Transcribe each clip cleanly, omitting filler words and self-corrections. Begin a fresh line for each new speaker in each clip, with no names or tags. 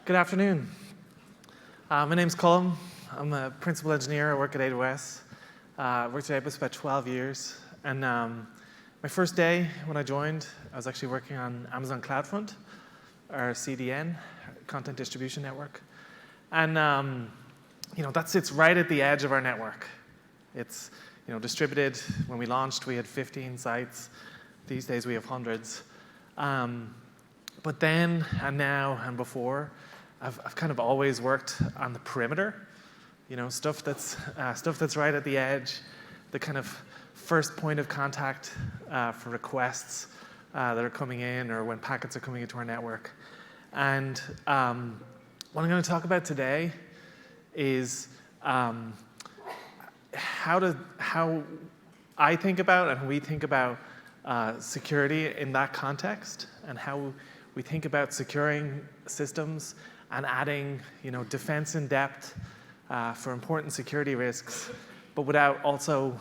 Good afternoon. My name's Colm. I'm a principal engineer. I work at AWS. I worked at AWS about 12 years. And my first day when I joined, I was actually working on Amazon CloudFront, our CDN, Content Distribution Network. And that sits right at the edge of our network. It's distributed. When we launched, we had 15 sites. These days, we have hundreds. But then, and now, and before, I've kind of always worked on the perimeter, stuff that's right at the edge, the kind of first point of contact for requests that are coming in or when packets are coming into our network. And what I'm going to talk about today is how I think about and we think about security in that context, and how we think about securing systems and adding, defense in depth for important security risks, but without also,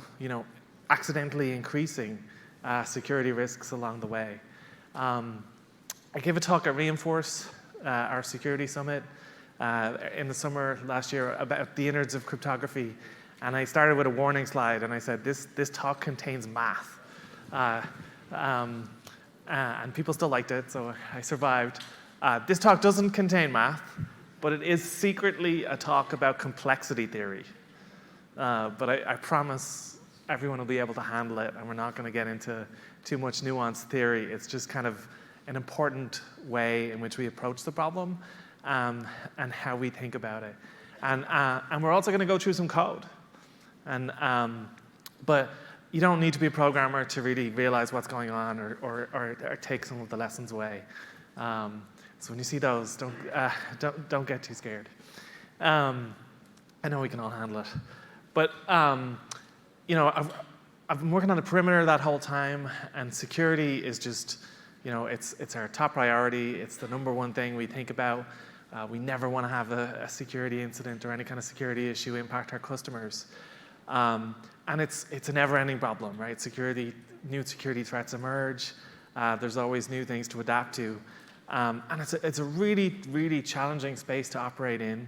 accidentally increasing security risks along the way. I gave a talk at Reinforce, our security summit, in the summer last year about the innards of cryptography, and I started with a warning slide, and I said, this talk contains math. And people still liked it, so I survived. This talk doesn't contain math, but it is secretly a talk about complexity theory. But I promise everyone will be able to handle it, and we're not going to get into too much nuanced theory. It's just kind of an important way in which we approach the problem and how we think about it. And we're also going to go through some code. But you don't need to be a programmer to really realize what's going on or take some of the lessons away. So when you see those, don't get too scared. I know we can all handle it. But I've been working on the perimeter that whole time, and security is just, it's our top priority. It's the number one thing we think about. We never want to have a security incident or any kind of security issue impact our customers. And it's a never-ending problem, right? New security threats emerge. There's always new things to adapt to. And it's a really, really challenging space to operate in.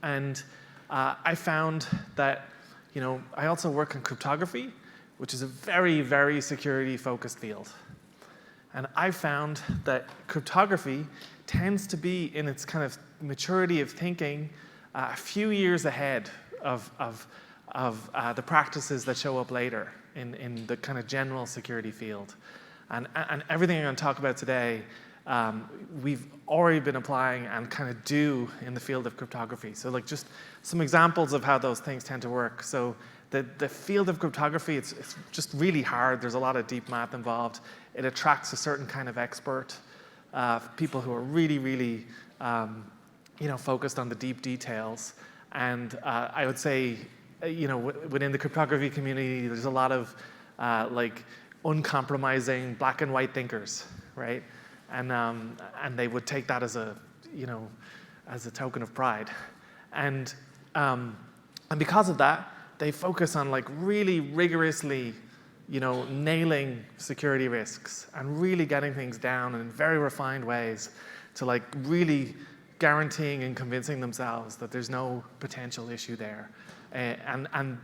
And I found that, I also work in cryptography, which is a very, very security-focused field. And I found that cryptography tends to be, in its kind of maturity of thinking, a few years ahead of the practices that show up later in the kind of general security field. And everything I'm going to talk about today, we've already been applying and kind of do in the field of cryptography. So just some examples of how those things tend to work. So the field of cryptography, it's just really hard. There's a lot of deep math involved. It attracts a certain kind of expert, people who are really, really focused on the deep details. And I would say, within the cryptography community, there's a lot of uncompromising black and white thinkers, right? And they would take that as a token of pride, and because of that, they focus on really rigorously, nailing security risks and really getting things down in very refined ways to really guaranteeing and convincing themselves that there's no potential issue there. And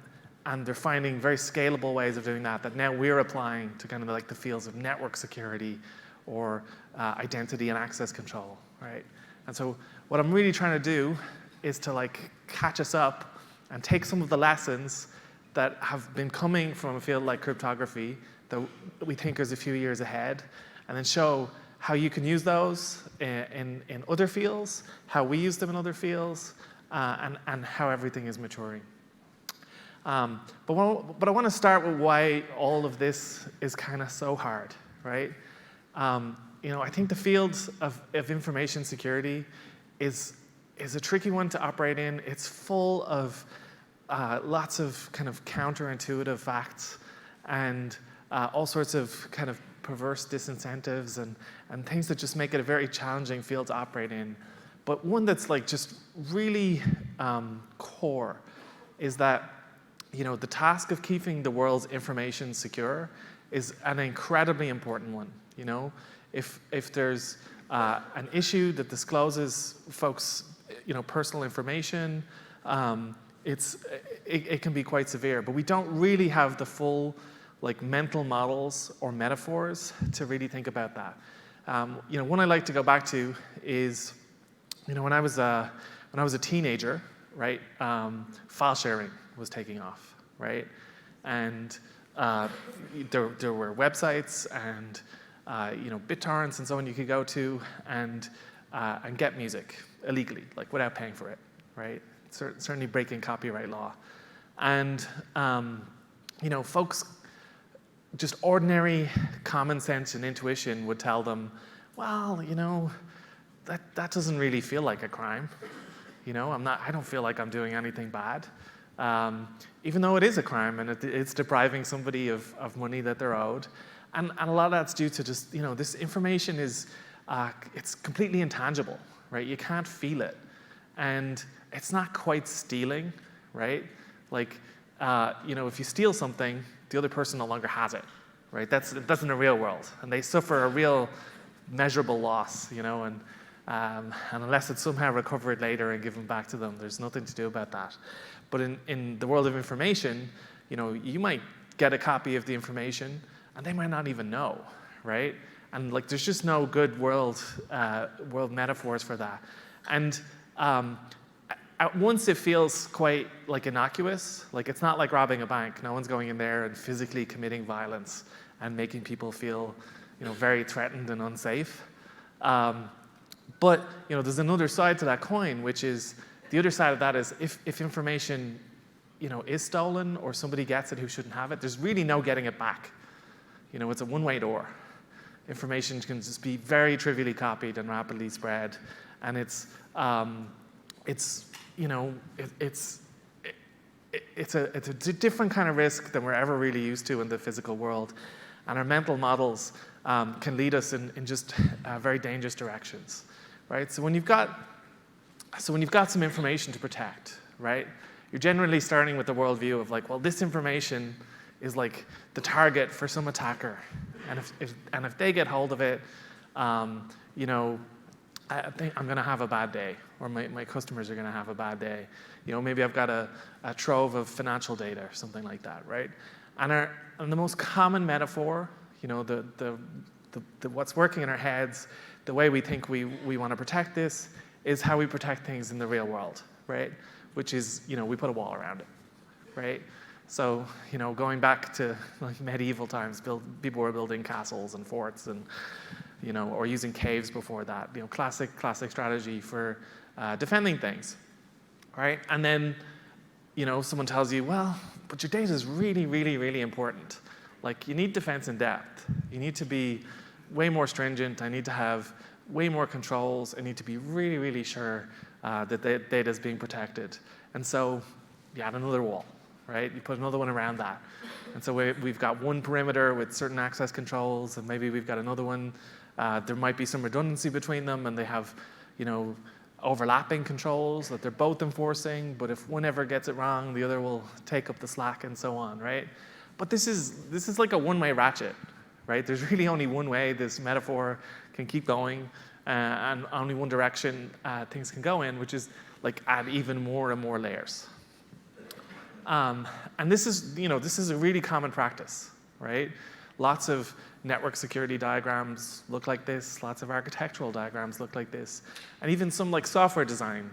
they're finding very scalable ways of doing that now we're applying to kind of the fields of network security or identity and access control, right? And so what I'm really trying to do is to catch us up and take some of the lessons that have been coming from a field like cryptography that we think is a few years ahead, and then show how you can use those in other fields, how we use them in other fields, and how everything is maturing. But I want to start with why all of this is kind of so hard, right? I think the field of information security is a tricky one to operate in. It's full of lots of kind of counterintuitive facts and all sorts of kind of perverse disincentives and things that just make it a very challenging field to operate in. But one that's just really core is that the task of keeping the world's information secure is an incredibly important one. If there's an issue that discloses folks' personal information, it can be quite severe. But we don't really have the full mental models or metaphors to really think about that. One I like to go back to is when I was a teenager, right? File sharing was taking off, right? And there were websites and BitTorrents and so on you could go to and get music illegally, without paying for it, right? Certainly breaking copyright law. And folks, just ordinary common sense and intuition would tell them, well, that doesn't really feel like a crime. I don't feel like I'm doing anything bad. Even though it is a crime and it's depriving somebody of money that they're owed. And a lot of that's due to just, this information is, it's completely intangible, right? You can't feel it. And it's not quite stealing, right? If you steal something, the other person no longer has it, right? That's in the real world. And they suffer a real measurable loss, and unless it's somehow recovered later and given back to them, there's nothing to do about that. But in the world of information, you might get a copy of the information and they might not even know, right? And there's just no good world metaphors for that. And at once it feels quite innocuous. It's not like robbing a bank. No one's going in there and physically committing violence and making people feel, very threatened and unsafe. But there's another side to that coin, which is the other side of that is if information is stolen or somebody gets it who shouldn't have it, there's really no getting it back. It's a one-way door. Information can just be very trivially copied and rapidly spread, and it's a different kind of risk than we're ever really used to in the physical world, and our mental models can lead us in just very dangerous directions, right? So when you've got some information to protect, right? You're generally starting with the worldview of well, this information is the target for some attacker, and if they get hold of it, I think I'm going to have a bad day, or my customers are going to have a bad day. Maybe I've got a trove of financial data or something like that, right? And the most common metaphor, what's working in our heads, the way we think we want to protect this, is how we protect things in the real world, right? Which is, we put a wall around it, right? So, going back to medieval times, people were building castles and forts and, or using caves before that. Classic strategy for defending things, right? And then, someone tells you, well, but your data is really, really, really important. You need defense in depth. You need to be way more stringent. I need to have way more controls. I need to be really, really sure that the data is being protected. And so you add another wall, right? You put another one around that. And so we've got one perimeter with certain access controls, and maybe we've got another one. There might be some redundancy between them, and they have, overlapping controls that they're both enforcing, but if one ever gets it wrong, the other will take up the slack and so on, right? But this is like a one-way ratchet, right? There's really only one way this metaphor can keep going, and only one direction things can go in, which is add even more and more layers. And this is a really common practice, right? Lots of network security diagrams look like this. Lots of architectural diagrams look like this, and even some software design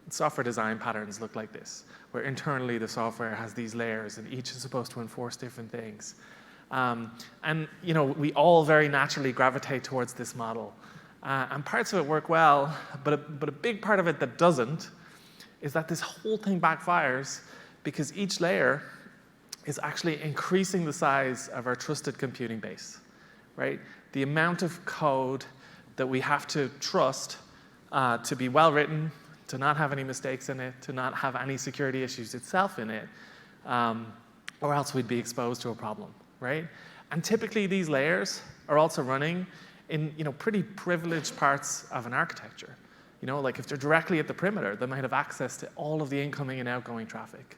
patterns look like this, where internally the software has these layers, and each is supposed to enforce different things. And we all very naturally gravitate towards this model, and parts of it work well, but a big part of it that doesn't is that this whole thing backfires because each layer is actually increasing the size of our trusted computing base, right? The amount of code that we have to trust to be well written, to not have any mistakes in it, to not have any security issues itself in it, or else we'd be exposed to a problem, right? And typically these layers are also running in pretty privileged parts of an architecture. If they're directly at the perimeter, they might have access to all of the incoming and outgoing traffic.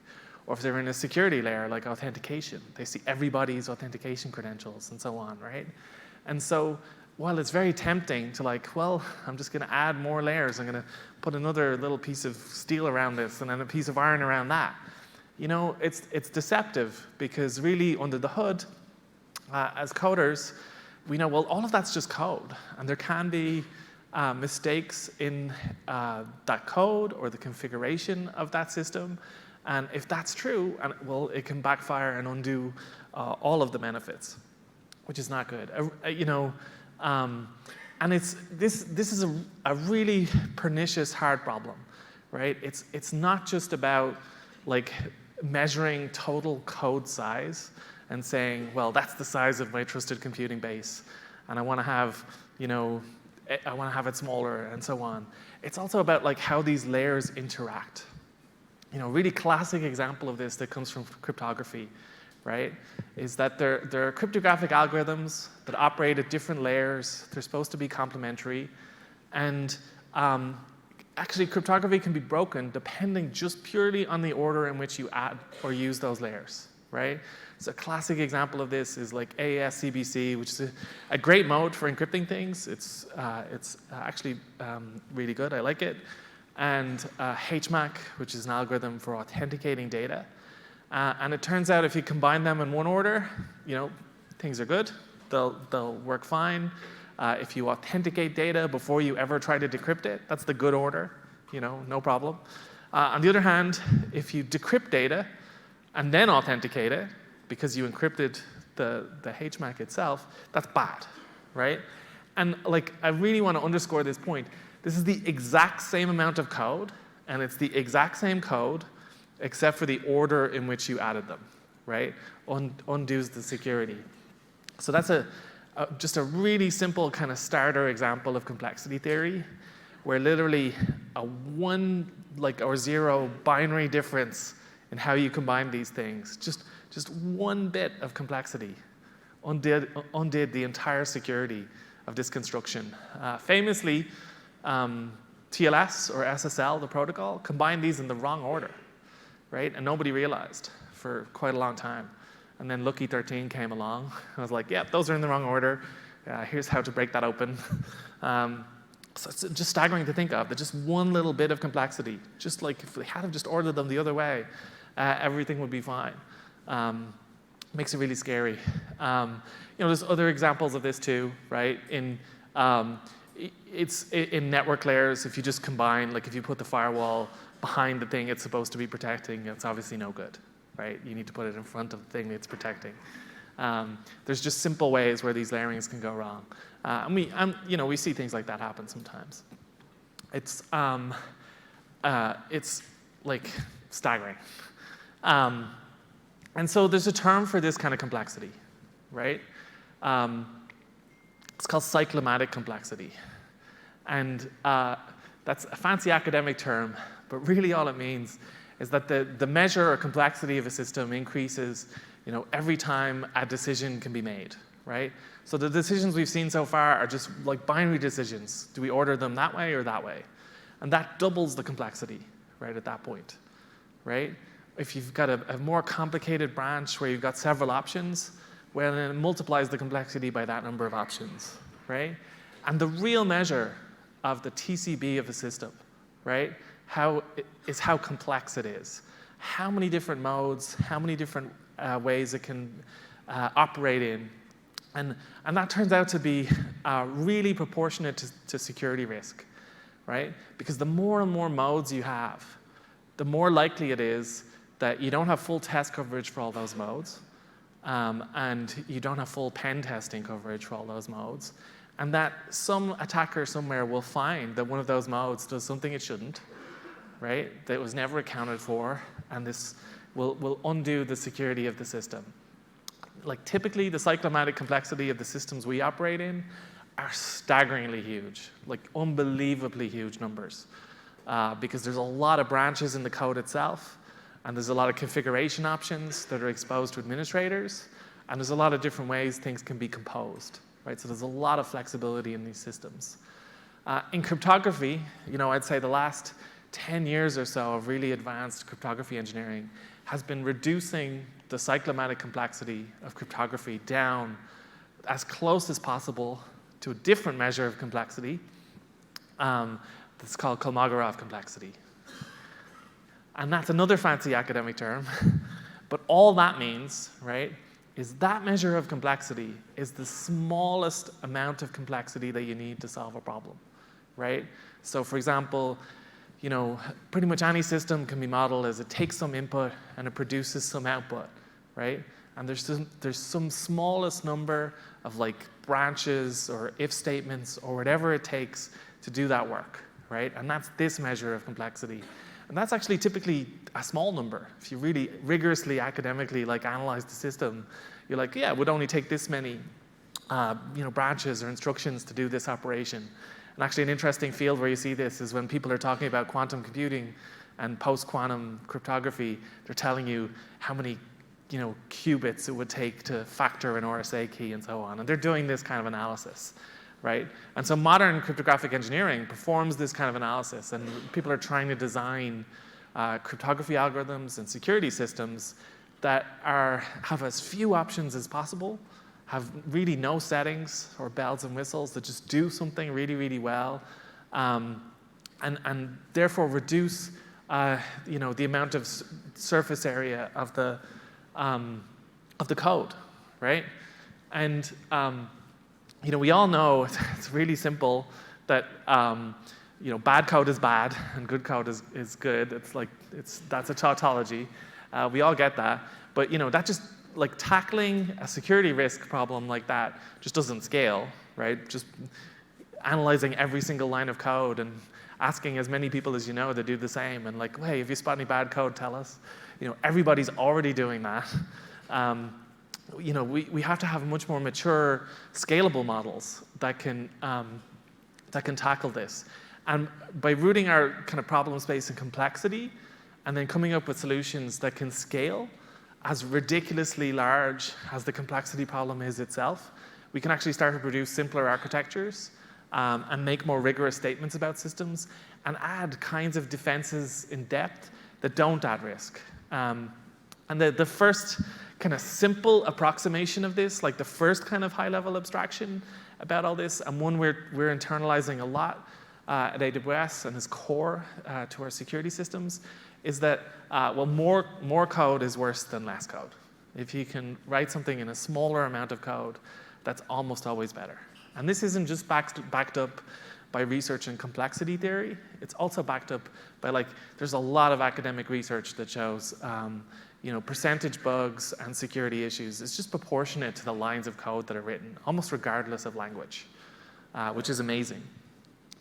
Or if they're in a security layer like authentication, they see everybody's authentication credentials and so on, right? And so while it's very tempting to like, well, I'm just going to add more layers. I'm going to put another little piece of steel around this and then a piece of iron around that. You know, it's deceptive because really under the hood, as coders, we know, well, all of that's just code. And there can be mistakes in that code or the configuration of that system. And if that's true, well, it can backfire and undo all of the benefits, which is not good. You know, and this is a really pernicious, hard problem, right? It's not just about like measuring total code size and saying, well, that's the size of my trusted computing base, and I want to have, you know, I want to have it smaller and so on. It's also about like how these layers interact. You know, really classic example of this that comes from cryptography, right, is that there are cryptographic algorithms that operate at different layers. They're supposed to be complementary. And actually, cryptography can be broken depending just purely on the order in which you add or use those layers, right? So a classic example of this is like AES-CBC, which is a great mode for encrypting things. It's actually really good. I like it. And HMAC, which is an algorithm for authenticating data. And it turns out if you combine them in one order, you know, things are good. They'll work fine. If you authenticate data before you ever try to decrypt it, that's the good order, you know, no problem. On the other hand, if you decrypt data and then authenticate it because you encrypted the HMAC itself, that's bad, right? And like, I really want to underscore this point. This is the exact same amount of code, and it's the exact same code, except for the order in which you added them, right? Undoes the security. So that's just a really simple kind of starter example of complexity theory, where literally a 1 or 0 binary difference in how you combine these things, just one bit of complexity undid the entire security of this construction. Famously, TLS or SSL, the protocol, combined these in the wrong order, right? And nobody realized for quite a long time. And then Lucky 13 came along. I was like, yep, those are in the wrong order. Here's how to break that open. So it's just staggering to think of, that just one little bit of complexity, just like if they had just ordered them the other way, everything would be fine. Makes it really scary. You know, there's other examples of this too, right? It's in network layers, if you just combine, like if you put the firewall behind the thing it's supposed to be protecting, it's obviously no good, right? You need to put it in front of the thing it's protecting. There's just simple ways where these layerings can go wrong. You know, we see things like that happen sometimes. It's like staggering. And so there's a term for this kind of complexity, right? It's called cyclomatic complexity. And that's a fancy academic term, but really all it means is that the measure or complexity of a system increases, you know, every time a decision can be made, right? So the decisions we've seen so far are just like binary decisions. Do we order them that way or that way? And that doubles the complexity, right, at that point, right? If you've got a more complicated branch where you've got several options, well, then it multiplies the complexity by that number of options, right? And the real measure of the TCB of a system, right, is how complex it is. How many different modes, how many different ways it can operate in. And that turns out to be really proportionate to security risk, right? Because the more and more modes you have, the more likely it is that you don't have full test coverage for all those modes, and you don't have full pen testing coverage for all those modes, and that some attacker somewhere will find that one of those modes does something it shouldn't, right, that was never accounted for, and this will undo the security of the system. Like typically, the cyclomatic complexity of the systems we operate in are staggeringly huge, like unbelievably huge numbers, because there's a lot of branches in the code itself, and there's a lot of configuration options that are exposed to administrators, and there's a lot of different ways things can be composed, right? So there's a lot of flexibility in these systems. In cryptography, you know, I'd say the last 10 years or so of really advanced cryptography engineering has been reducing the cyclomatic complexity of cryptography down as close as possible to a different measure of complexity that's called Kolmogorov complexity. And that's another fancy academic term. But all that means, right, is that measure of complexity is the smallest amount of complexity that you need to solve a problem, right? So for example, pretty much any system can be modeled as it takes some input and it produces some output, right? And there's some smallest number of like branches or if statements or whatever it takes to do that work, right? And that's this measure of complexity. And that's actually typically a small number. If you really rigorously academically like analyze the system, you're like, yeah, it would only take this many branches or instructions to do this operation. And actually an interesting field where you see this is when people are talking about quantum computing and post-quantum cryptography, they're telling you how many qubits it would take to factor an RSA key and so on. And they're doing this kind of analysis, right? And so modern cryptographic engineering performs this kind of analysis, and people are trying to design cryptography algorithms and security systems that have as few options as possible, have really no settings or bells and whistles, that just do something really, really well, and therefore reduce the amount of surface area of the code, right? And we all know it's really simple that bad code is bad and good code is good. That's a tautology. We all get that, but that just like tackling a security risk problem like that just doesn't scale, right? Just analyzing every single line of code and asking as many people as you know to do the same, and like, hey, if you spot any bad code, tell us. Everybody's already doing that. We have to have much more mature, scalable models that can tackle this. And by rooting our kind of problem space and complexity, and then coming up with solutions that can scale as ridiculously large as the complexity problem is itself, we can actually start to produce simpler architectures and make more rigorous statements about systems and add kinds of defenses in depth that don't add risk. And the first kind of simple approximation of this, like the first kind of high-level abstraction about all this, and one we're internalizing a lot at AWS and is core to our security systems, is that more code is worse than less code. If you can write something in a smaller amount of code, that's almost always better. And this isn't just backed up by research and complexity theory. It's also backed up by there's a lot of academic research that shows percentage bugs and security issues is just proportionate to the lines of code that are written, almost regardless of language, which is amazing.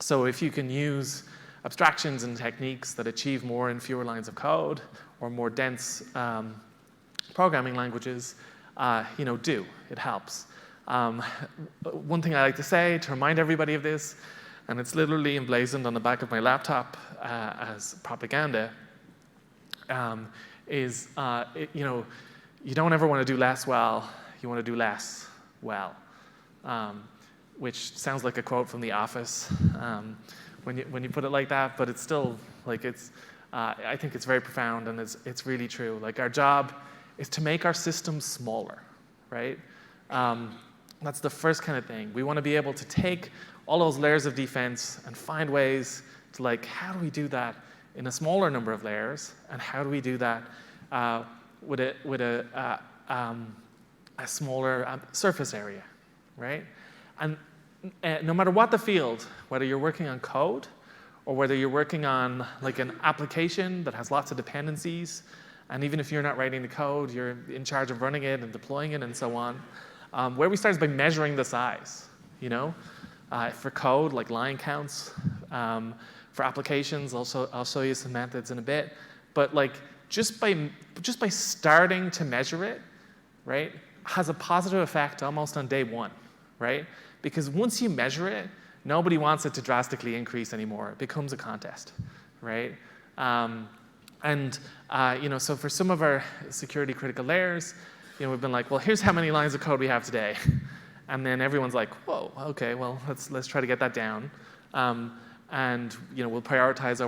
So if you can use abstractions and techniques that achieve more in fewer lines of code or more dense programming languages, it helps. One thing I like to say to remind everybody of this, and it's literally emblazoned on the back of my laptop as propaganda, is you don't ever want to do less well, you want to do less well, which sounds like a quote from The Office when you put it like that, but it's still I think it's very profound, and it's really true. Our job is to make our systems smaller, right? That's the first kind of thing. We want to be able to take all those layers of defense and find ways to how do we do that in a smaller number of layers, and how do we do that with a smaller surface area, right? And no matter what the field, whether you're working on code or whether you're working on an application that has lots of dependencies, and even if you're not writing the code, you're in charge of running it and deploying it and so on, where we start is by measuring the size, for code, like line counts. For applications, I'll show you some methods in a bit. But just by starting to measure it, right, has a positive effect almost on day one, right? Because once you measure it, nobody wants it to drastically increase anymore. It becomes a contest, right? So for some of our security critical layers, we've been like, well, here's how many lines of code we have today. And then everyone's like, whoa, okay, well, let's try to get that down. And we'll prioritize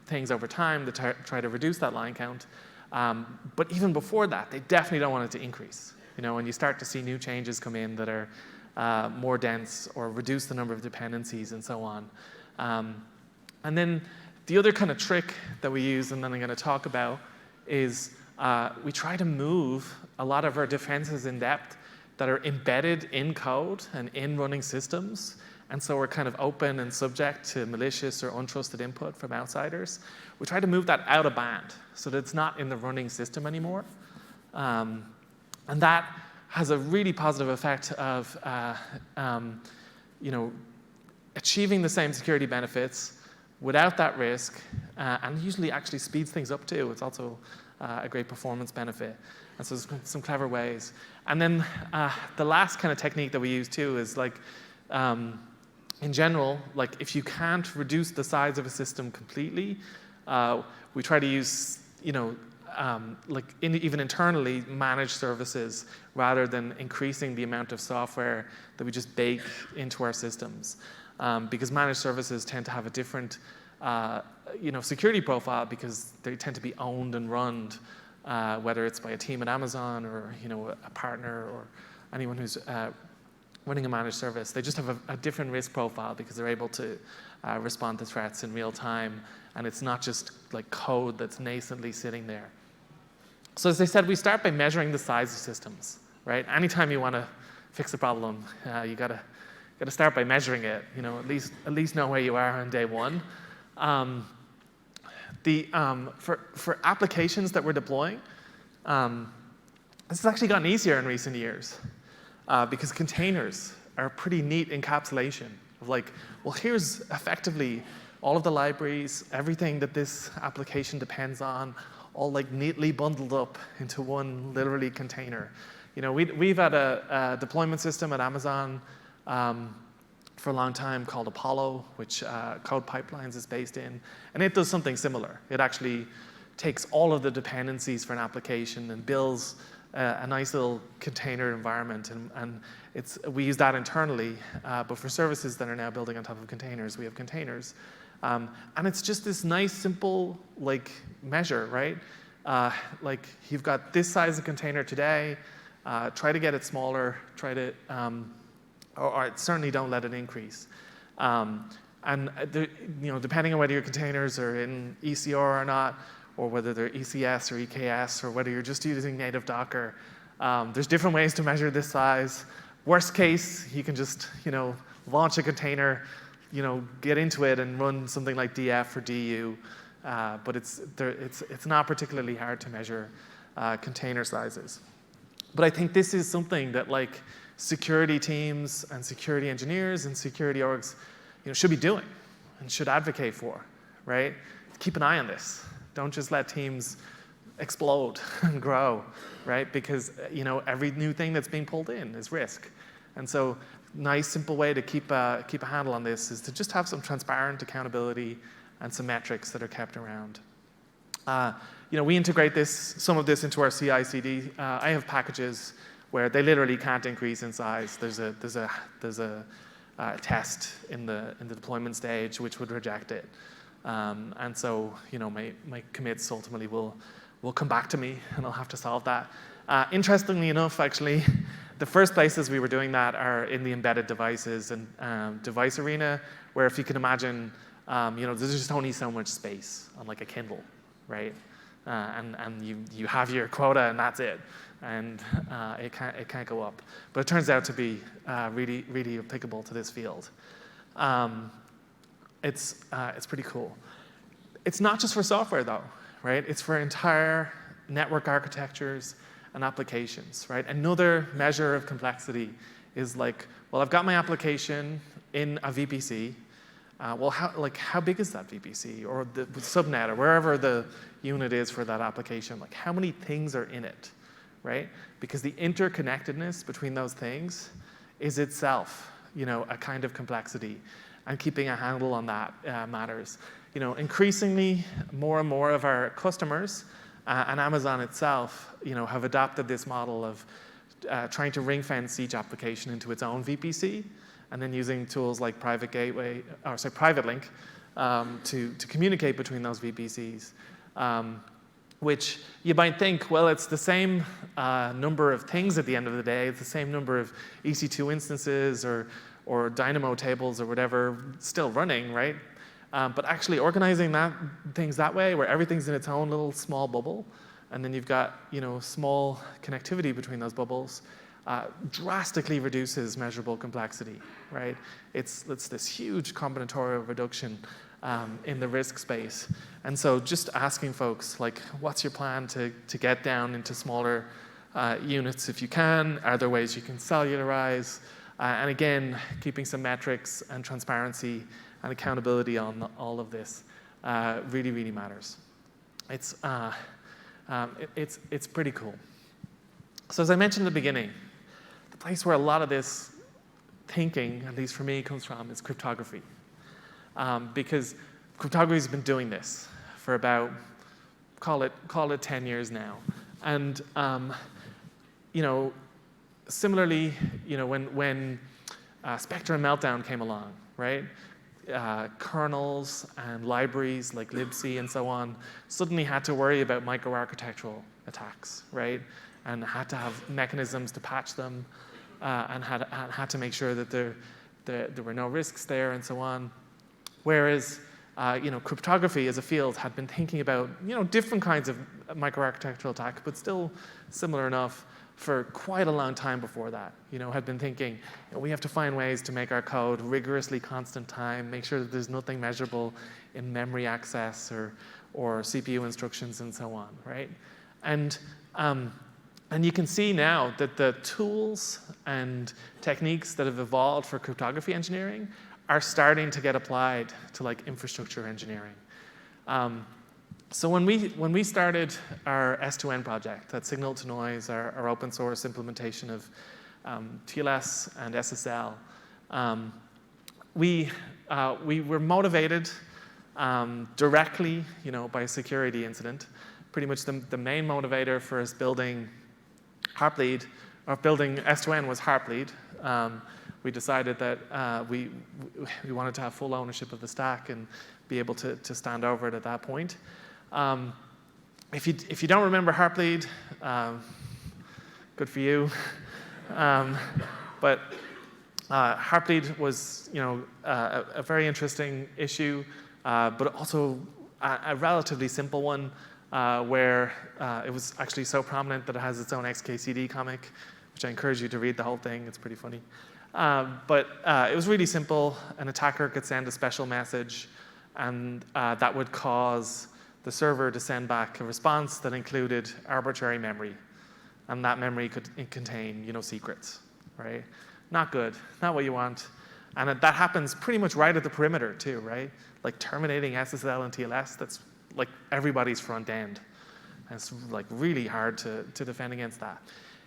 things over time to try to reduce that line count. But even before that, they definitely don't want it to increase. And you start to see new changes come in that are more dense or reduce the number of dependencies and so on. And then the other kind of trick that we use, and then I'm going to talk about, is we try to move a lot of our defenses in depth that are embedded in code and in running systems. And so we're kind of open and subject to malicious or untrusted input from outsiders. We try to move that out of band so that it's not in the running system anymore. And that has a really positive effect of achieving the same security benefits without that risk, and usually actually speeds things up too. It's also a great performance benefit. And so there's some clever ways. And then the last kind of technique that we use too is like, in general, like if you can't reduce the size of a system completely, we try to use, even internally managed services rather than increasing the amount of software that we just bake into our systems. Because managed services tend to have a different security profile because they tend to be owned and run, whether it's by a team at Amazon or a partner or anyone who's running a managed service. They just have a different risk profile because they're able to respond to threats in real time, and it's not just like code that's nascently sitting there. So as I said, we start by measuring the size of systems, right? Anytime you want to fix a problem, you got to start by measuring it. At least know where you are on day one. For applications that we're deploying, this has actually gotten easier in recent years because containers are a pretty neat encapsulation of like, well, here's effectively all of the libraries, everything that this application depends on, all like neatly bundled up into one literally container. We've had a deployment system at Amazon for a long time called Apollo, which Code Pipelines is based in, and it does something similar. It actually takes all of the dependencies for an application and builds a nice little container environment, and we use that internally, but for services that are now building on top of containers, we have containers. And it's just this nice, simple measure, right? Like you've got this size of container today, try to get it smaller, or certainly don't let it increase. And depending on whether your containers are in ECR or not, or whether they're ECS or EKS, or whether you're just using native Docker, there's different ways to measure this size. Worst case, you can just launch a container, get into it and run something like DF or DU, but it's not particularly hard to measure container sizes. But I think this is something that security teams and security engineers and security orgs should be doing and should advocate for, right? Keep an eye on this. Don't just let teams explode and grow, right? Because every new thing that's being pulled in is risk. And so nice, simple way to keep a handle on this is to just have some transparent accountability and some metrics that are kept around. We integrate some of this into our CI/CD. I have packages where they literally can't increase in size. There's a test in the deployment stage which would reject it, and so my commits ultimately will come back to me, and I'll have to solve that. Interestingly enough, actually, the first places we were doing that are in the embedded devices and device arena, where if you can imagine, there's just only so much space on a Kindle, right? And you have your quota and that's it, and it can't go up. But it turns out to be really, really applicable to this field. It's pretty cool. It's not just for software though, right? It's for entire network architectures and applications, right? Another measure of complexity is well, I've got my application in a VPC. Well, how big is that VPC or the subnet or wherever the unit is for that application? How many things are in it, right? Because the interconnectedness between those things is itself, a kind of complexity, and keeping a handle on that matters. Increasingly, more and more of our customers and Amazon itself, have adopted this model of trying to ring fence each application into its own VPC, and then using tools like Private Link to communicate between those VPCs. which you might think, well, it's the same number of things at the end of the day. It's the same number of EC2 instances or Dynamo tables or whatever still running, right? But actually organizing things that way, where everything's in its own little small bubble, and then you've got small connectivity between those bubbles, drastically reduces measurable complexity, right? It's this huge combinatorial reduction in the risk space. And so just asking folks, like, what's your plan to get down into smaller units if you can? Are there ways you can cellularize? And again, keeping some metrics and transparency and accountability on all of this really, really matters. It's pretty cool. So as I mentioned at the beginning, the place where a lot of this thinking, at least for me, comes from is cryptography. Because cryptography has been doing this for about, call it 10 years now. And similarly, when Spectre and Meltdown came along, right? Kernels and libraries like libc and so on suddenly had to worry about microarchitectural attacks, right? And had to have mechanisms to patch them, and had to make sure that there were no risks there and so on. Whereas, cryptography as a field had been thinking about, different kinds of microarchitectural attack, but still similar enough for quite a long time before that. Had been thinking, we have to find ways to make our code rigorously constant time, make sure that there's nothing measurable in memory access or CPU instructions and so on, right? And you can see now that the tools and techniques that have evolved for cryptography engineering are starting to get applied to like infrastructure engineering. So when we started our S2N project, that signal to noise, our open source implementation of TLS and SSL, we were motivated directly, by a security incident. Pretty much the main motivator for us building Heartbleed, or building S2N, was Heartbleed. We decided that we wanted to have full ownership of the stack and be able to stand over it at that point. If you don't remember Heartbleed, good for you. But Heartbleed was a very interesting issue, but also a relatively simple one, where it was actually so prominent that it has its own XKCD comic, which I encourage you to read the whole thing. It's pretty funny. But it was really simple. An attacker could send a special message, and that would cause the server to send back a response that included arbitrary memory. And that memory could contain, secrets, right? Not good, not what you want. And that happens pretty much right at the perimeter too, right? Like terminating SSL and TLS, that's like everybody's front end. And it's like really hard to defend against that.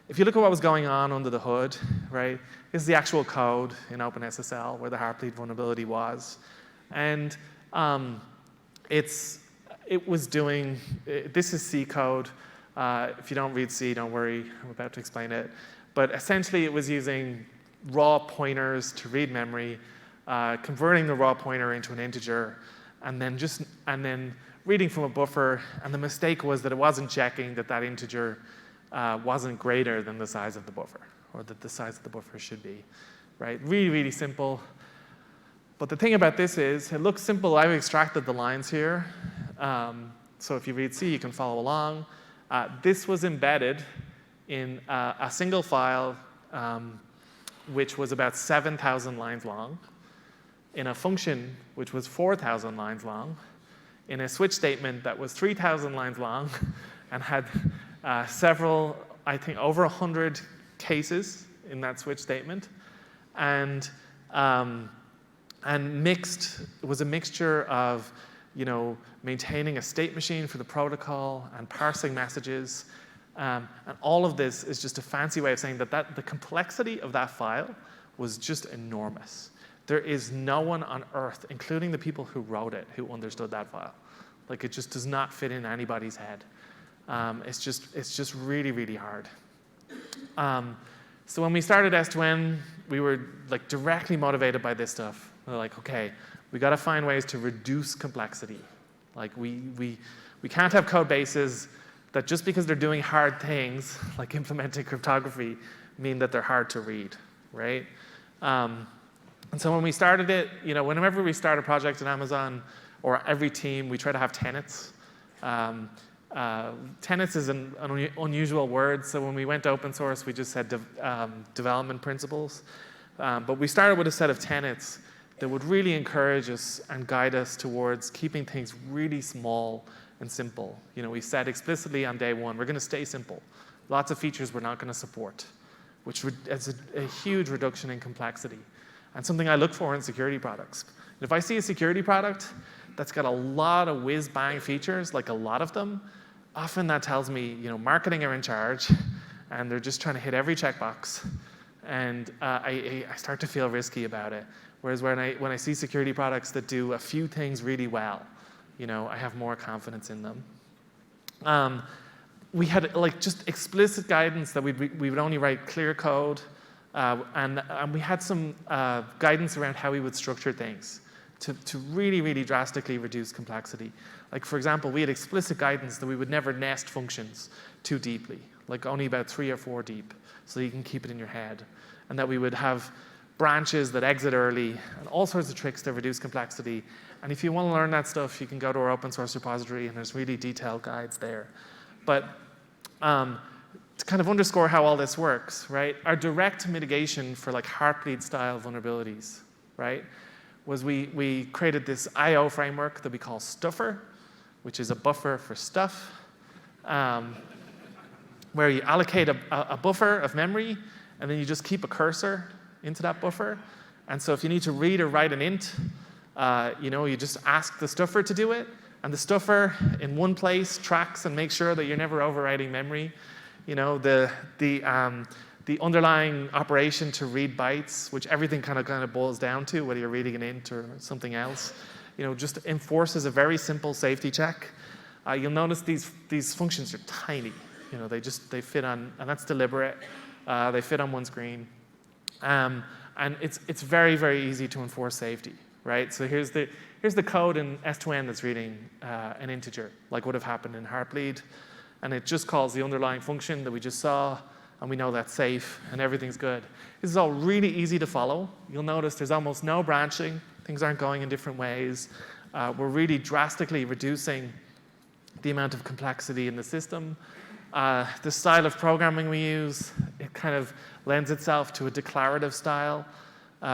If you look at what was going on under the hood, right? This is the actual code in OpenSSL where the Heartbleed vulnerability was. And it was doing, this is C code. If you don't read C, don't worry, I'm about to explain it. But essentially it was using raw pointers to read memory, converting the raw pointer into an integer, and then reading from a buffer. And the mistake was that it wasn't checking that integer wasn't greater than the size of the buffer, or that the size of the buffer should be, right? Really, really simple. But the thing about this is, it looks simple. I've extracted the lines here. So if you read C, you can follow along. This was embedded in a single file, which was about 7,000 lines long, in a function which was 4,000 lines long, in a switch statement that was 3,000 lines long, and had several, I think, over 100 cases in that switch statement, and mixed. It was a mixture of, maintaining a state machine for the protocol and parsing messages, and all of this is just a fancy way of saying that the complexity of that file was just enormous. There is no one on earth, including the people who wrote it, who understood that file. Like, it just does not fit in anybody's head. It's just really, really hard. So when we started S2N, we were like directly motivated by this stuff. We're like, okay, we got to find ways to reduce complexity. Like we can't have code bases that just because they're doing hard things, like implementing cryptography, mean that they're hard to read, right? And so when we started it, whenever we start a project in Amazon, or every team, we try to have tenets. Tenets is an unusual word, so when we went to open source, we just said development principles. But we started with a set of tenets that would really encourage us and guide us towards keeping things really small and simple. We said explicitly on day one, we're going to stay simple. Lots of features we're not going to support, which is a huge reduction in complexity, and something I look for in security products. If I see a security product that's got a lot of whiz-bang features, like a lot of them, often that tells me, marketing are in charge, and they're just trying to hit every checkbox, and I start to feel risky about it. Whereas when I see security products that do a few things really well, I have more confidence in them. We had just explicit guidance that we would only write clear code, and we had some guidance around how we would structure things to really, really drastically reduce complexity. Like, for example, we had explicit guidance that we would never nest functions too deeply, like only about 3 or 4 deep, so you can keep it in your head. And that we would have branches that exit early, and all sorts of tricks to reduce complexity. And if you want to learn that stuff, you can go to our open source repository, and there's really detailed guides there. But to kind of underscore how all this works, right? Our direct mitigation for like Heartbleed style vulnerabilities, right, was we created this I/O framework that we call Stuffer, which is a buffer for stuff, where you allocate a buffer of memory, and then you just keep a cursor into that buffer. And so if you need to read or write an int, you just ask the stuffer to do it, and the stuffer in one place tracks and makes sure that you're never overwriting memory. The underlying operation to read bytes, which everything kind of boils down to, whether you're reading an int or something else, just enforces a very simple safety check. You'll notice these functions are tiny. They fit on, and that's deliberate. They fit on one screen, and it's very, very easy to enforce safety, right? So here's the code in S2N that's reading an integer, like would have happened in Heartbleed, and it just calls the underlying function that we just saw, and we know that's safe, and everything's good. This is all really easy to follow. You'll notice there's almost no branching. Things aren't going in different ways. We're really drastically reducing the amount of complexity in the system. The style of programming we use, it kind of lends itself to a declarative style,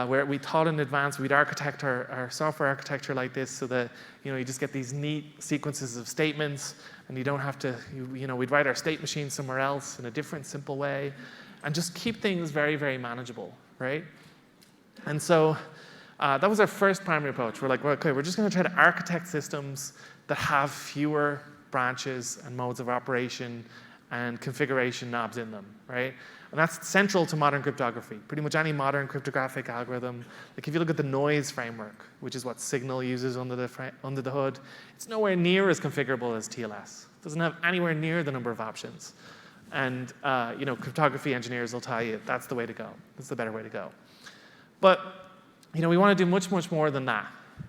where we thought in advance we'd architect our software architecture like this so that you just get these neat sequences of statements, and you don't have to, we'd write our state machine somewhere else in a different, simple way, and just keep things very, very manageable, right? And so that was our first primary approach. We're like, well, okay, we're just going to try to architect systems that have fewer branches and modes of operation and configuration knobs in them, right? And that's central to modern cryptography. Pretty much any modern cryptographic algorithm, like if you look at the noise framework, which is what Signal uses under the hood, it's nowhere near as configurable as TLS. It doesn't have anywhere near the number of options. And cryptography engineers will tell you that's the way to go. That's the better way to go. But we want to do much, much more than that,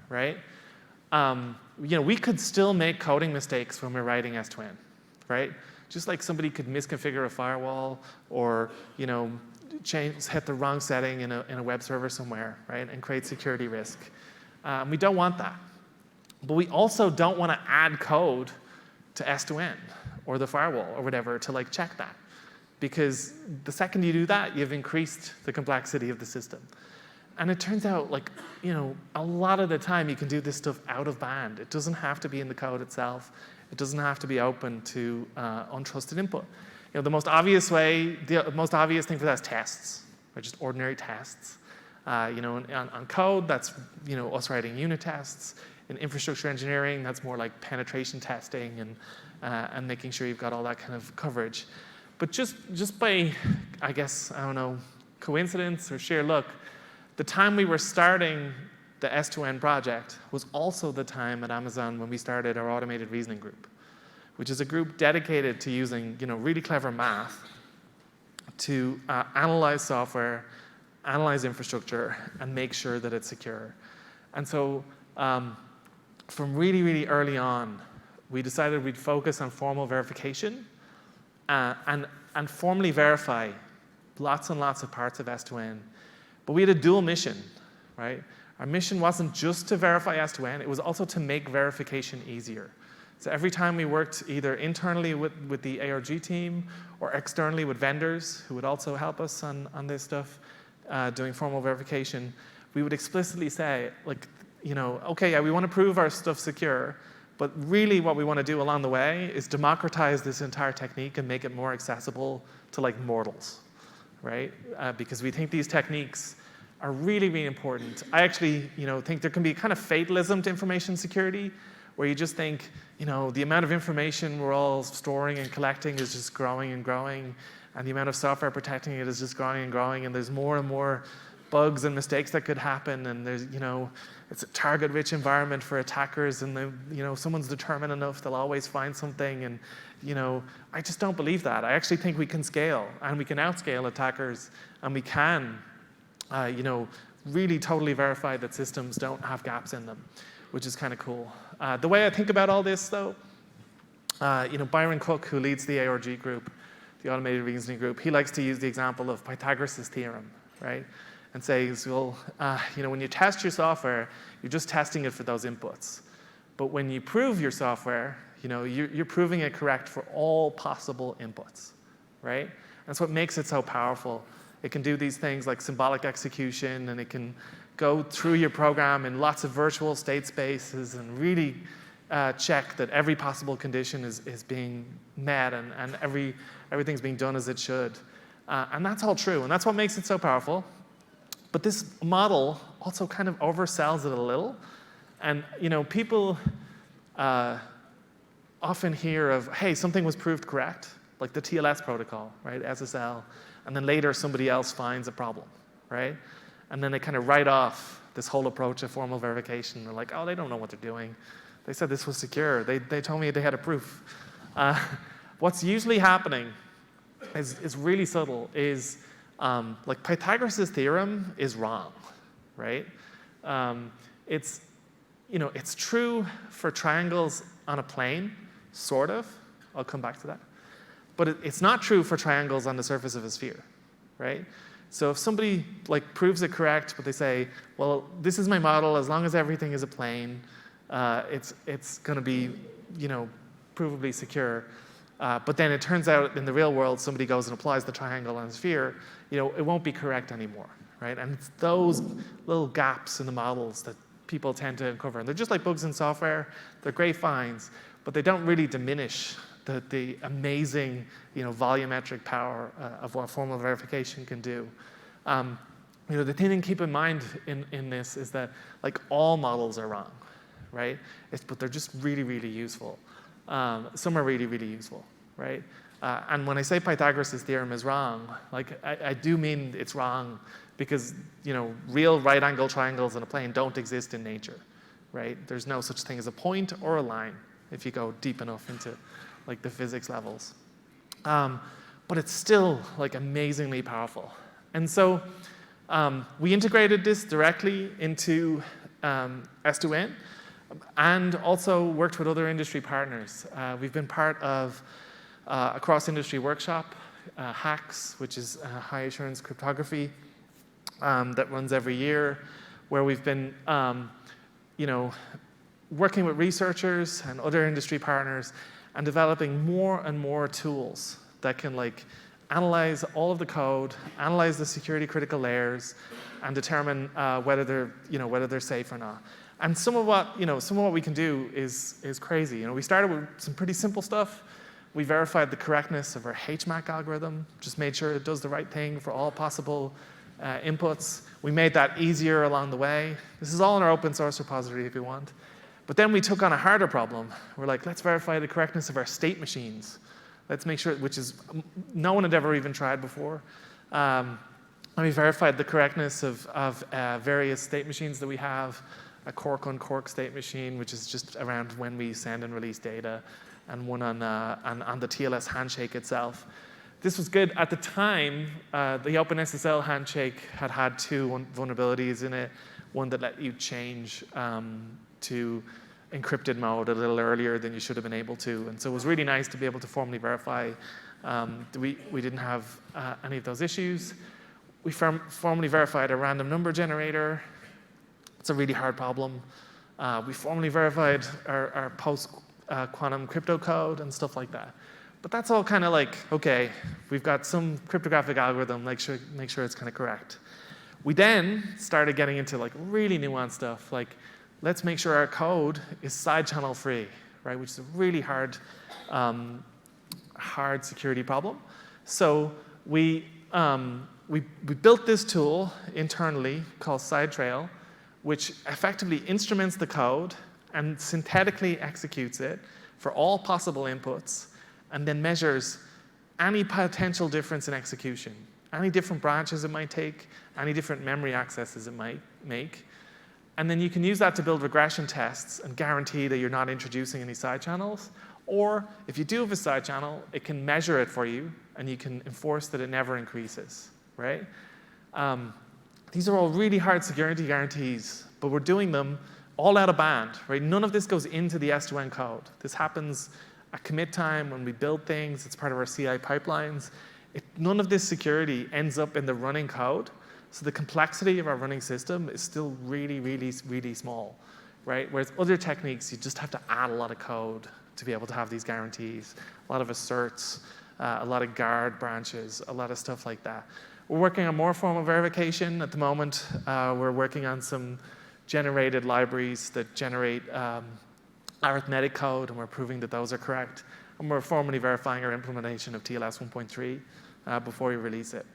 right? We could still make coding mistakes when we're writing S2N, right? Just like somebody could misconfigure a firewall or hit the wrong setting in a web server somewhere, right, and create security risk. We don't want that. But we also don't want to add code to S2N or the firewall or whatever to check that. Because the second you do that, you've increased the complexity of the system. And it turns out a lot of the time you can do this stuff out of band. It doesn't have to be in the code itself. It doesn't have to be open to untrusted input. The most obvious thing for that is tests, or just ordinary tests. On code, that's us writing unit tests. In infrastructure engineering, that's more like penetration testing and making sure you've got all that kind of coverage. But just by, I guess, I don't know, coincidence or sheer luck, the time we were starting the S2N project was also the time at Amazon when we started our automated reasoning group, which is a group dedicated to using really clever math to analyze software, analyze infrastructure, and make sure that it's secure. And so from really, really early on, we decided we'd focus on formal verification and formally verify lots and lots of parts of S2N. But we had a dual mission, right? Our mission wasn't just to verify S2N, it was also to make verification easier. So every time we worked either internally with the ARG team or externally with vendors who would also help us on this stuff, doing formal verification, we would explicitly say, like, okay, yeah, we want to prove our stuff secure, but really what we want to do along the way is democratize this entire technique and make it more accessible to like mortals, right? Because we think these techniques are really, really important. I actually, think there can be kind of fatalism to information security, where you just think, the amount of information we're all storing and collecting is just growing and growing, and the amount of software protecting it is just growing and growing, and there's more and more bugs and mistakes that could happen, and there's, it's a target-rich environment for attackers, and someone's determined enough, they'll always find something, and I just don't believe that. I actually think we can scale, and we can outscale attackers, and we can, really totally verify that systems don't have gaps in them, which is kind of cool. The way I think about all this, though, Byron Cook, who leads the ARG group, the automated reasoning group, he likes to use the example of Pythagoras' theorem, right? And says, well, when you test your software, you're just testing it for those inputs. But when you prove your software, you're proving it correct for all possible inputs, right? That's what makes it so powerful. It can do these things like symbolic execution, and it can go through your program in lots of virtual state spaces and really check that every possible condition is being met and everything's being done as it should. And that's all true, and that's what makes it so powerful. But this model also kind of oversells it a little. And people often hear of, hey, something was proved correct, like the TLS protocol, right, SSL, and then later somebody else finds a problem, right? And then they kind of write off this whole approach of formal verification. They're like, oh, they don't know what they're doing. They said this was secure. They told me they had a proof. What's usually happening is really subtle, is like Pythagoras' theorem is wrong, right? It's true for triangles on a plane, sort of. I'll come back to that. But it's not true for triangles on the surface of a sphere, right? So if somebody proves it correct, but they say, well, this is my model, as long as everything is a plane, it's going to be, provably secure. But then it turns out in the real world, somebody goes and applies the triangle on a sphere, it won't be correct anymore, right? And it's those little gaps in the models that people tend to uncover. And they're just like bugs in software. They're great finds, but they don't really diminish the amazing, volumetric power of what formal verification can do. The thing to keep in mind in this is that all models are wrong, right? But they're just really, really useful. Some are really, really useful, right? And when I say Pythagoras' theorem is wrong, I do mean it's wrong because, real right-angle triangles in a plane don't exist in nature, right? There's no such thing as a point or a line if you go deep enough into the physics levels. But it's still amazingly powerful. And so we integrated this directly into S2N and also worked with other industry partners. We've been part of a cross-industry workshop, HACS, which is high assurance cryptography, that runs every year, where we've been working with researchers and other industry partners and developing more and more tools that can analyze all of the code, analyze the security critical layers, and determine whether they're safe or not. And some of what we can do is crazy. We started with some pretty simple stuff. We verified the correctness of our HMAC algorithm, just made sure it does the right thing for all possible inputs. We made that easier along the way. This is all in our open source repository if you want. But then we took on a harder problem. We're like, let's verify the correctness of our state machines. Let's make sure, which is no one had ever even tried before. And we verified the correctness of various state machines that we have, a cork-on-cork state machine, which is just around when we send and release data, and one on the TLS handshake itself. This was good. At the time, the OpenSSL handshake had two vulnerabilities in it, one that let you change to encrypted mode a little earlier than you should have been able to. And so it was really nice to be able to formally verify we didn't have any of those issues. We formally verified a random number generator. It's a really hard problem. We formally verified our post-quantum crypto code and stuff like that. But that's all kind of like, okay, we've got some cryptographic algorithm, make sure it's kind of correct. We then started getting into like really nuanced stuff, like let's make sure our code is side channel free, right? Which is a really hard security problem. So we built this tool internally called SideTrail, which effectively instruments the code and synthetically executes it for all possible inputs, and then measures any potential difference in execution, any different branches it might take, any different memory accesses it might make. And then you can use that to build regression tests and guarantee that you're not introducing any side channels. Or if you do have a side channel, it can measure it for you, and you can enforce that it never increases, right? These are all really hard security guarantees, but we're doing them all out of band, right? None of this goes into the S2N code. This happens at commit time when we build things. It's part of our CI pipelines. None of this security ends up in the running code. So the complexity of our running system is still really, really, really small, right? Whereas other techniques, you just have to add a lot of code to be able to have these guarantees, a lot of asserts, a lot of guard branches, a lot of stuff like that. We're working on more formal verification at the moment. We're working on some generated libraries that generate arithmetic code, and we're proving that those are correct. And we're formally verifying our implementation of TLS 1.3 before we release it.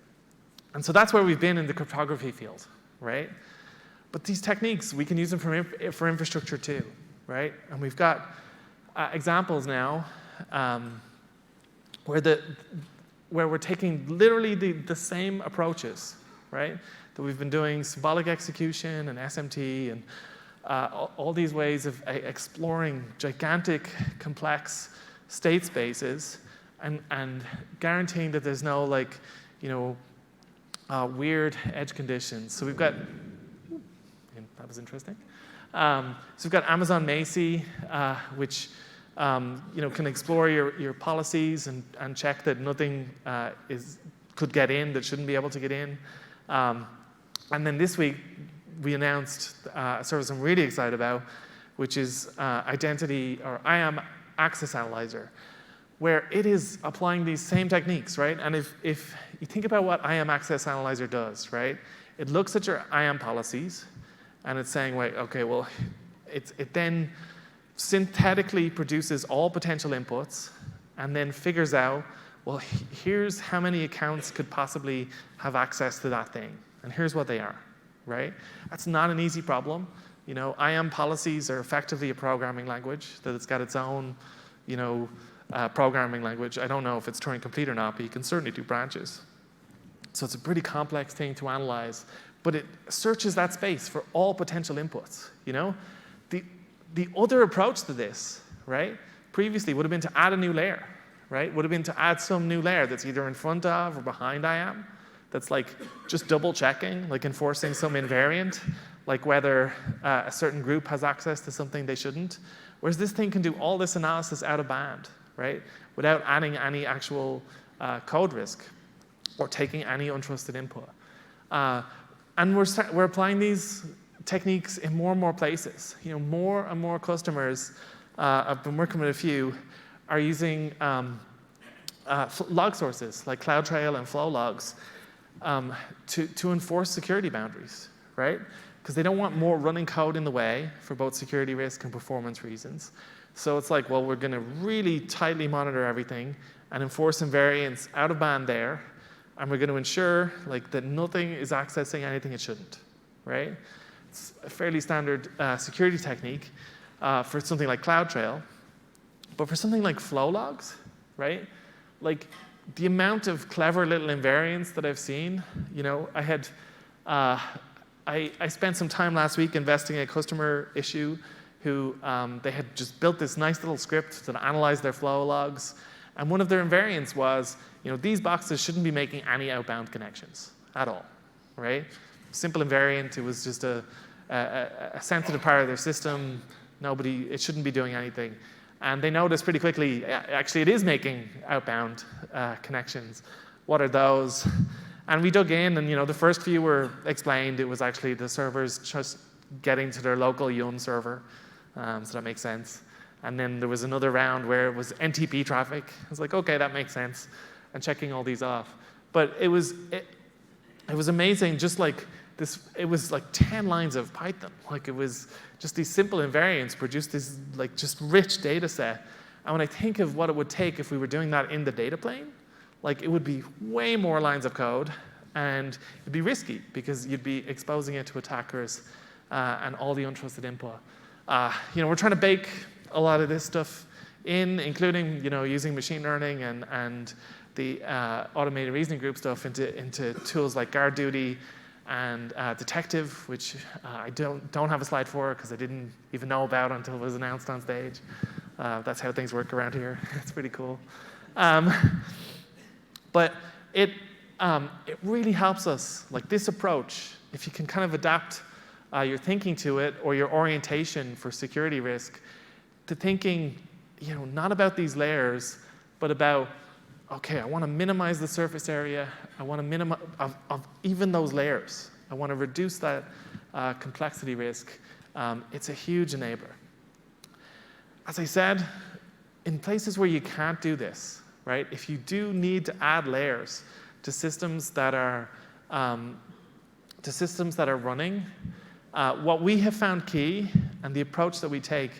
And so that's where we've been in the cryptography field, right? But these techniques, we can use them for infrastructure too, right? And we've got examples now where we're taking literally the same approaches, right? That we've been doing symbolic execution and SMT and all these ways of exploring gigantic, complex state spaces and guaranteeing that there's no weird edge conditions. So we've got, that was interesting. So we've got Amazon Macie, which can explore your policies and check that nothing could get in that shouldn't be able to get in. And then this week, we announced a service I'm really excited about, which is Identity or IAM Access Analyzer, where it is applying these same techniques, right? And if you think about what IAM Access Analyzer does, right? It looks at your IAM policies, and it's saying, wait, okay, well, it then synthetically produces all potential inputs, and then figures out, well, here's how many accounts could possibly have access to that thing, and here's what they are, right? That's not an easy problem. IAM policies are effectively a programming language, that it's got its own, programming language. I don't know if it's Turing complete or not, but you can certainly do branches. So it's a pretty complex thing to analyze, but it searches that space for all potential inputs, The other approach to this, right, previously would have been to add a new layer, right? Would have been to add some new layer that's either in front of or behind IAM, that's like just double checking, like enforcing some invariant, like whether a certain group has access to something they shouldn't. Whereas this thing can do all this analysis out of band, right? Without adding any actual code risk or taking any untrusted input. And we're applying these techniques in more and more places. More and more customers, I've been working with a few, are using log sources like CloudTrail and Flow logs to enforce security boundaries, right? Because they don't want more running code in the way for both security risk and performance reasons. So it's like, well, we're going to really tightly monitor everything and enforce invariance out of band there, and we're going to ensure that nothing is accessing anything it shouldn't, right? It's a fairly standard security technique for something like CloudTrail, but for something like Flow logs, right? Like the amount of clever little invariants that I've seen, I had. I spent some time last week investigating a customer issue who they had just built this nice little script to analyze their flow logs. And one of their invariants was, these boxes shouldn't be making any outbound connections at all, right? Simple invariant. It was just a sensitive part of their system. It shouldn't be doing anything. And they noticed pretty quickly, actually it is making outbound connections. What are those? And we dug in, and the first few were explained. It was actually the servers just getting to their local Yun server, so that makes sense. And then there was another round where it was NTP traffic. I was like, okay, that makes sense, and checking all these off. But it was amazing, just like this. It was like 10 lines of Python. Like, it was just these simple invariants produced this like just rich data set. And when I think of what it would take if we were doing that in the data plane, like, it would be way more lines of code, and it'd be risky because you'd be exposing it to attackers and all the untrusted input. We're trying to bake a lot of this stuff in, including using machine learning and the automated reasoning group stuff into tools like guard duty and detective, which I don't have a slide for because I didn't even know about until it was announced on stage. That's how things work around here. It's pretty cool. But it really helps us, like this approach, if you can kind of adapt your thinking to it or your orientation for security risk to thinking, not about these layers, but about, okay, I want to minimize the surface area. I want to minimize of even those layers. I want to reduce that complexity risk. It's a huge enabler. As I said, in places where you can't do this, right? If you do need to add layers to systems that are running, what we have found key, and the approach that we take,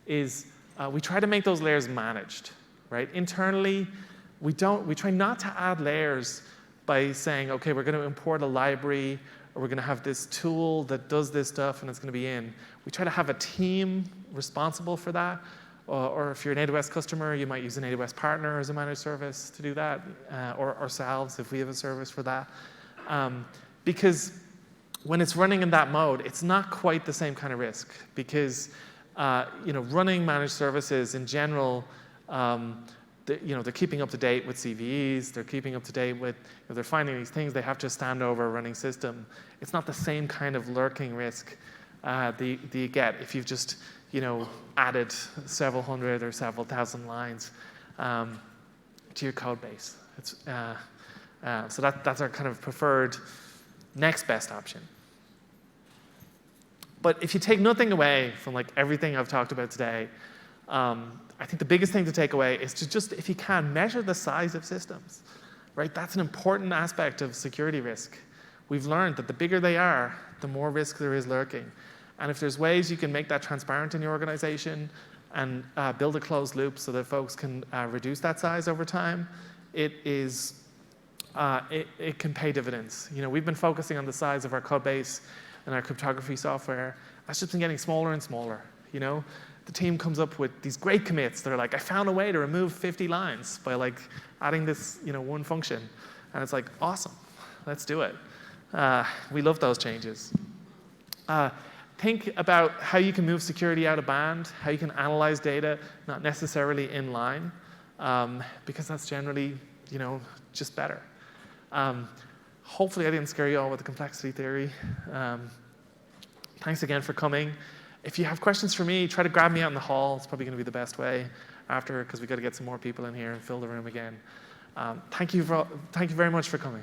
is we try to make those layers managed, right? Internally, we try not to add layers by saying, okay, we're going to import a library, or we're going to have this tool that does this stuff, and it's going to be in. We try to have a team responsible for that. Or if you're an AWS customer, you might use an AWS partner as a managed service to do that, or ourselves if we have a service for that. Because when it's running in that mode, it's not quite the same kind of risk. Because running managed services in general, they're keeping up to date with CVEs. They're keeping up to date with, they're finding these things they have to stand over a running system. It's not the same kind of lurking risk that you get if you've just added several hundred or several thousand lines to your code base. So that's our kind of preferred next best option. But if you take nothing away from like everything I've talked about today, I think the biggest thing to take away is to just, if you can, measure the size of systems, right? That's an important aspect of security risk. We've learned that the bigger they are, the more risk there is lurking. And if there's ways you can make that transparent in your organization and build a closed loop so that folks can reduce that size over time, it can pay dividends. We've been focusing on the size of our code base and our cryptography software. That's just been getting smaller and smaller. The team comes up with these great commits. They're like, I found a way to remove 50 lines by like adding this one function. And it's like, awesome, let's do it. We love those changes. Think about how you can move security out of band, how you can analyze data, not necessarily in line, because that's generally, just better. Hopefully I didn't scare you all with the complexity theory. Thanks again for coming. If you have questions for me, try to grab me out in the hall. It's probably going to be the best way after, because we've got to get some more people in here and fill the room again. Thank you very much for coming.